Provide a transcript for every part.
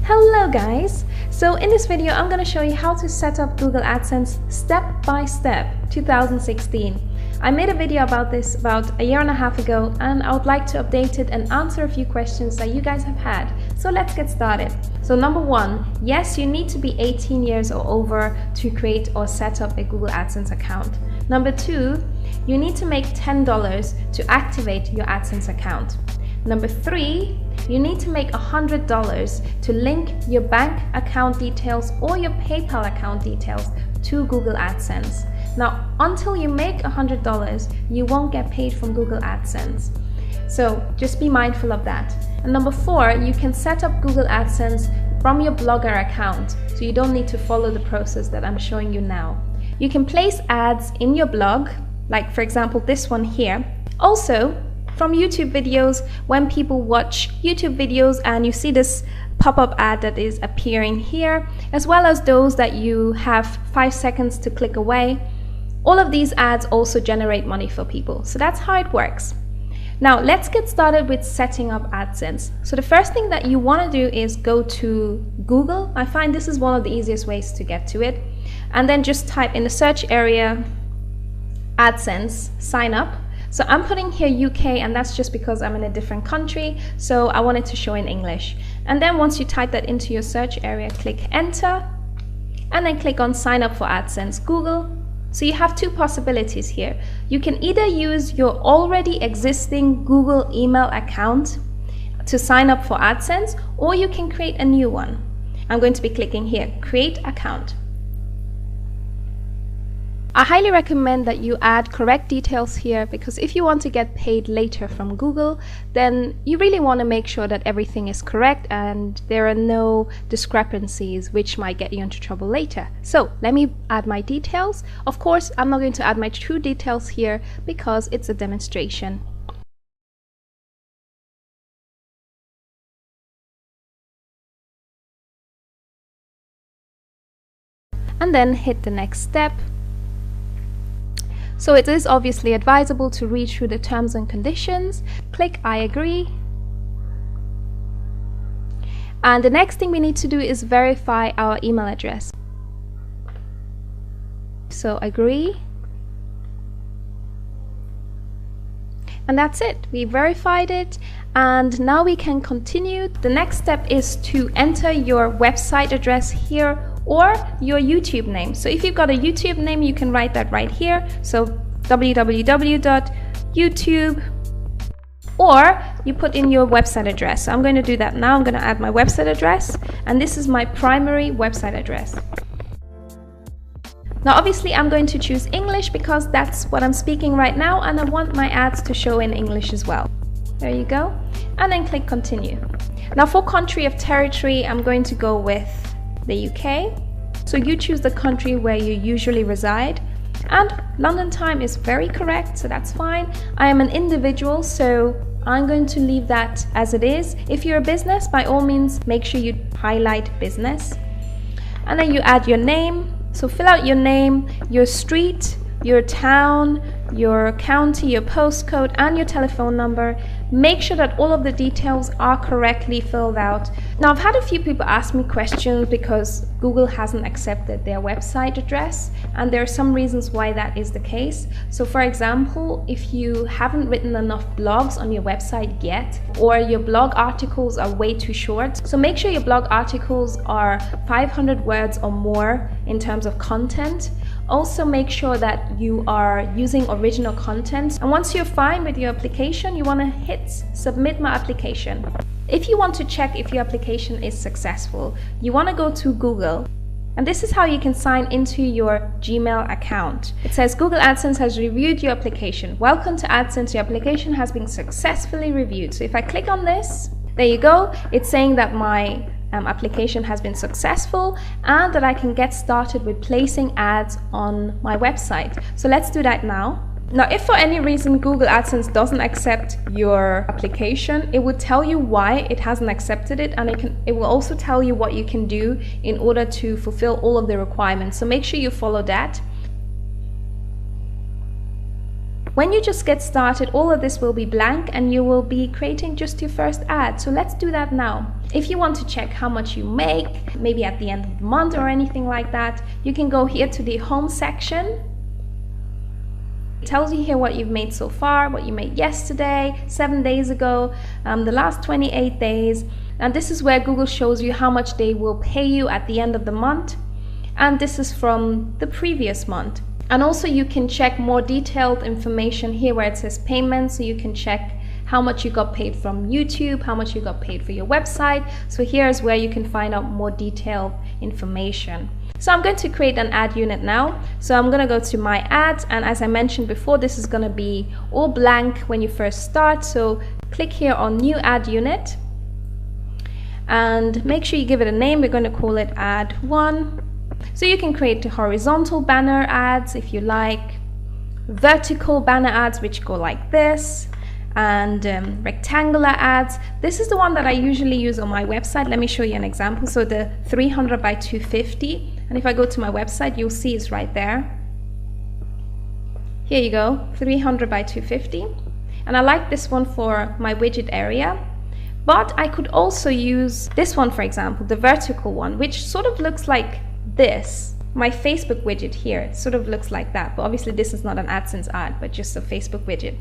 Hello guys! So in this video I'm going to show you how to set up Google AdSense step by step 2016. I made a video about this about a year and a half ago and I would like to update it and answer a few questions that you guys have had. So let's get started. So number one, yes, you need to be 18 years or over to create or set up a Google AdSense account. Number two, you need to make $10 to activate your AdSense account. Number three, you need to make $100 to link your bank account details or your PayPal account details to Google AdSense. Now, until you make $100, you won't get paid from Google AdSense. So just be mindful of that. And number four, you can set up Google AdSense from your Blogger account, so you don't need to follow the process that I'm showing you now. You can place ads in your blog, like for example this one here. Also, from YouTube videos, when people watch YouTube videos and you see this pop-up ad that is appearing here, as well as those that you have 5 seconds to click away, all of these ads also generate money for people. So that's how it works. Now let's get started with setting up AdSense. So the first thing that you want to do is go to Google. I find this is one of the easiest ways to get to it. And then just type in the search area AdSense, sign up. So I'm putting here UK, and that's just because I'm in a different country, so I wanted to show in English. And then once you type that into your search area, click enter, and then click on sign up for AdSense Google. So you have two possibilities here. You can either use your already existing Google email account to sign up for AdSense, or you can create a new one. I'm going to be clicking here, create account. I highly recommend that you add correct details here, because if you want to get paid later from Google, then you really want to make sure that everything is correct and there are no discrepancies which might get you into trouble later. So let me add my details. Of course, I'm not going to add my true details here because it's a demonstration. And then hit the next step. So it is obviously advisable to read through the terms and conditions. Click I agree. And the next thing we need to do is verify our email address. So agree. And that's it. We verified it. And now we can continue. The next step is to enter your website address here or your YouTube name. So if you've got a YouTube name, you can write that right here. So www.youtube, or you put in your website address. So I'm going to do that now. I'm going to add my website address, and this is my primary website address. Now obviously I'm going to choose English because that's what I'm speaking right now, and I want my ads to show in English as well. There you go. And then click continue. Now for country of territory, I'm going to go with the UK. So you choose the country where you usually reside. And London time is very correct, so that's fine. I am an individual, so I'm going to leave that as it is. If you're a business, by all means, make sure you highlight business. And then you add your name. So fill out your name, your street, your town, your county, your postcode, and your telephone number. Make sure that all of the details are correctly filled out. Now, I've had a few people ask me questions because Google hasn't accepted their website address, and there are some reasons why that is the case. So for example, if you haven't written enough blogs on your website yet, or your blog articles are way too short, so make sure your blog articles are 500 words or more in terms of content. Also make sure that you are using original content, and once you're fine with your application, you want to hit submit my application. If you want to check if your application is successful, you want to go to Google, and this is how you can sign into your Gmail account. It says Google AdSense has reviewed your application. Welcome to AdSense, your application has been successfully reviewed. So if I click on this, there you go, it's saying that my application has been successful and that I can get started with placing ads on my website. So let's do that now. Now, if for any reason Google AdSense doesn't accept your application, it would tell you why it hasn't accepted it, and it will also tell you what you can do in order to fulfill all of the requirements. So make sure you follow that. When you just get started, all of this will be blank and you will be creating just your first ad. So let's do that now. If you want to check how much you make, maybe at the end of the month or anything like that, you can go here to the home section. It tells you here what you've made so far, what you made yesterday, 7 days ago, the last 28 days. And this is where Google shows you how much they will pay you at the end of the month. And this is from the previous month. And also you can check more detailed information here where it says payments, so you can check how much you got paid from YouTube, how much you got paid for your website. So here's where you can find out more detailed information. So I'm going to create an ad unit now. So I'm going to go to my ads, and as I mentioned before, this is going to be all blank when you first start. So click here on new ad unit and make sure you give it a name. We're going to call it ad 1. So you can create the horizontal banner ads if you like, vertical banner ads which go like this, and rectangular ads. This is the one that I usually use on my website. Let me show you an example. So the 300 by 250, and if I go to my website, you'll see it's right there. Here you go, 300 by 250. And I like this one for my widget area. But I could also use this one, for example, the vertical one, which sort of looks like this. My Facebook widget here, it sort of looks like that. But obviously this is not an AdSense ad, but just a Facebook widget.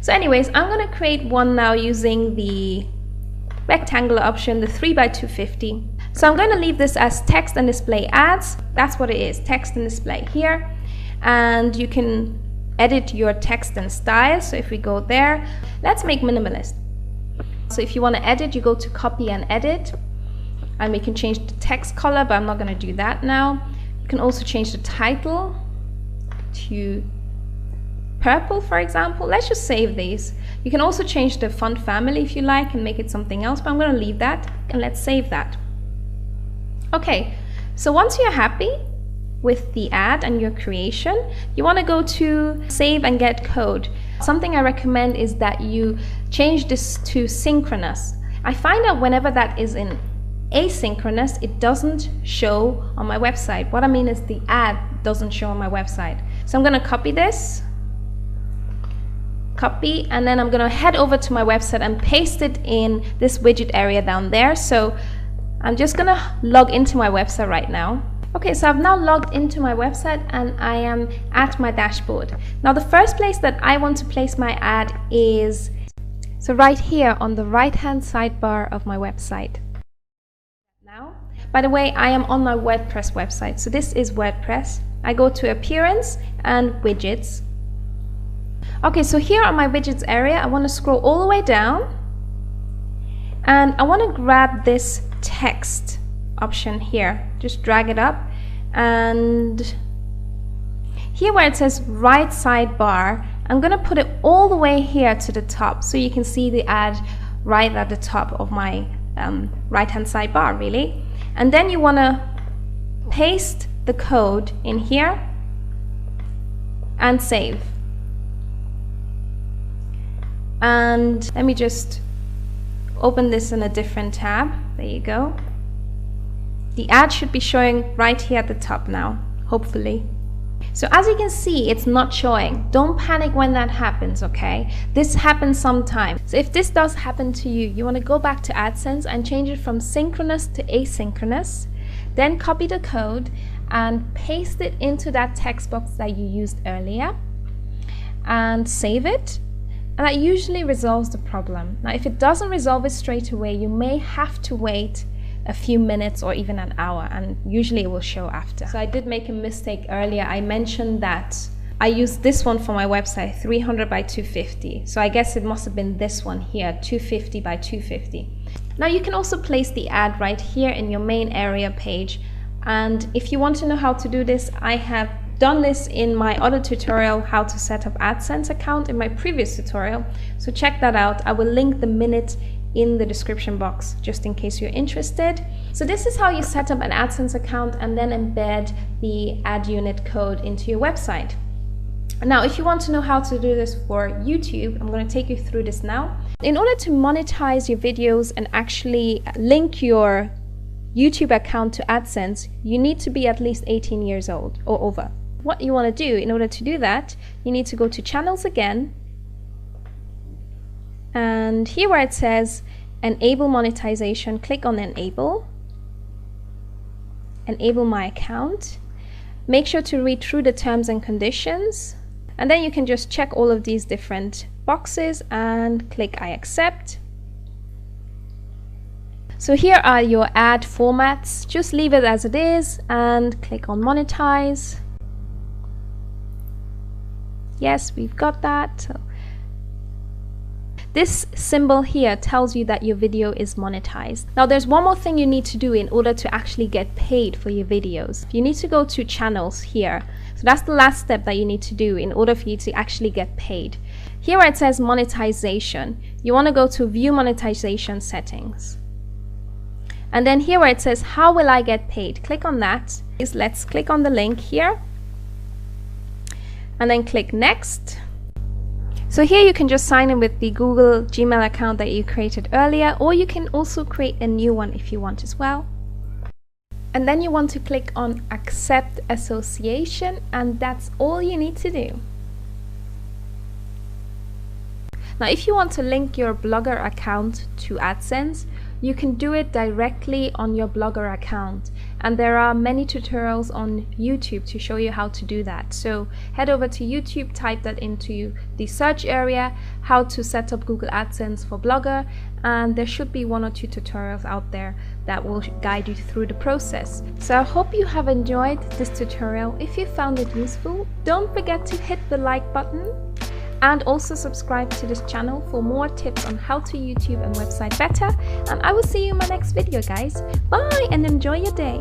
So anyways, I'm going to create one now using the rectangular option, the 3 by 250. So I'm going to leave this as text and display ads. That's what it is, text and display here. And you can edit your text and style. So if we go there, let's make minimalist. So if you want to edit, you go to copy and edit. And we can change the text color, but I'm not going to do that now. You can also change the title to purple, for example. Let's just save these. You can also change the font family if you like and make it something else, but I'm going to leave that and let's save that. Okay, so once you're happy with the ad and your creation, you want to go to save and get code. Something I recommend is that you change this to synchronous. I find that whenever that is in asynchronous, it doesn't show on my website. What I mean is the ad doesn't show on my website. So I'm going to copy this, copy, and then I'm going to head over to my website and paste it in this widget area down there. So I'm just going to log into my website right now. Okay, so I've now logged into my website and I am at my dashboard. Now the first place that I want to place my ad is so right here on the right hand sidebar of my website. Now, by the way, I am on my WordPress website. So this is WordPress. I go to appearance and widgets. Okay, so here on my widgets area, I want to scroll all the way down and I want to grab this text option here. Just drag it up, and here where it says right sidebar, I'm going to put it all the way here to the top so you can see the ad right at the top of my right hand sidebar, really. And then you want to paste the code in here and save. And let me just open this in a different tab. There you go. The ad should be showing right here at the top now, hopefully. So as you can see, it's not showing. Don't panic when that happens, okay? This happens sometimes. So if this does happen to you, you want to go back to AdSense and change it from synchronous to asynchronous. Then copy the code and paste it into that text box that you used earlier and save it. And that usually resolves the problem. Now, if it doesn't resolve it straight away, you may have to wait a few minutes or even an hour, and usually it will show after. So I did make a mistake earlier. I mentioned that I used this one for my website, 300 by 250. So I guess it must have been this one here, 250 by 250. Now you can also place the ad right here in your main area page. And if you want to know how to do this, I have done this in my other tutorial, how to set up AdSense account, in my previous tutorial. So check that out. I will link the minute in the description box just in case you're interested. So this is how you set up an AdSense account and then embed the ad unit code into your website. Now, if you want to know how to do this for YouTube, I'm going to take you through this now. In order to monetize your videos and actually link your YouTube account to AdSense, you need to be at least 18 years old or over. What you want to do in order to do that, you need to go to channels again. And here where it says enable monetization, click on enable my account. Make sure to read through the terms and conditions, and then you can just check all of these different boxes and click I accept. So here are your ad formats. Just leave it as it is and click on monetize. Yes, we've got that. So this symbol here tells you that your video is monetized. Now there's one more thing you need to do in order to actually get paid for your videos. You need to go to channels here. So that's the last step that you need to do in order for you to actually get paid. Here where it says monetization, you want to go to view monetization settings. And then here where it says how will I get paid, click on that. Let's click on the link here and then click next. So here you can just sign in with the Google Gmail account that you created earlier, or you can also create a new one if you want as well. And then you want to click on accept association, and that's all you need to do. Now if you want to link your Blogger account to Adsense, you can do it directly on your Blogger account, and there are many tutorials on YouTube to show you how to do that. So head over to YouTube, type that into the search area, how to set up Google AdSense for Blogger, and there should be 1 or 2 tutorials out there that will guide you through the process. So I hope you have enjoyed this tutorial. If you found it useful, don't forget to hit the like button and also subscribe to this channel for more tips on how to YouTube and website better. And I will see you in my next video, guys. Bye and enjoy your day.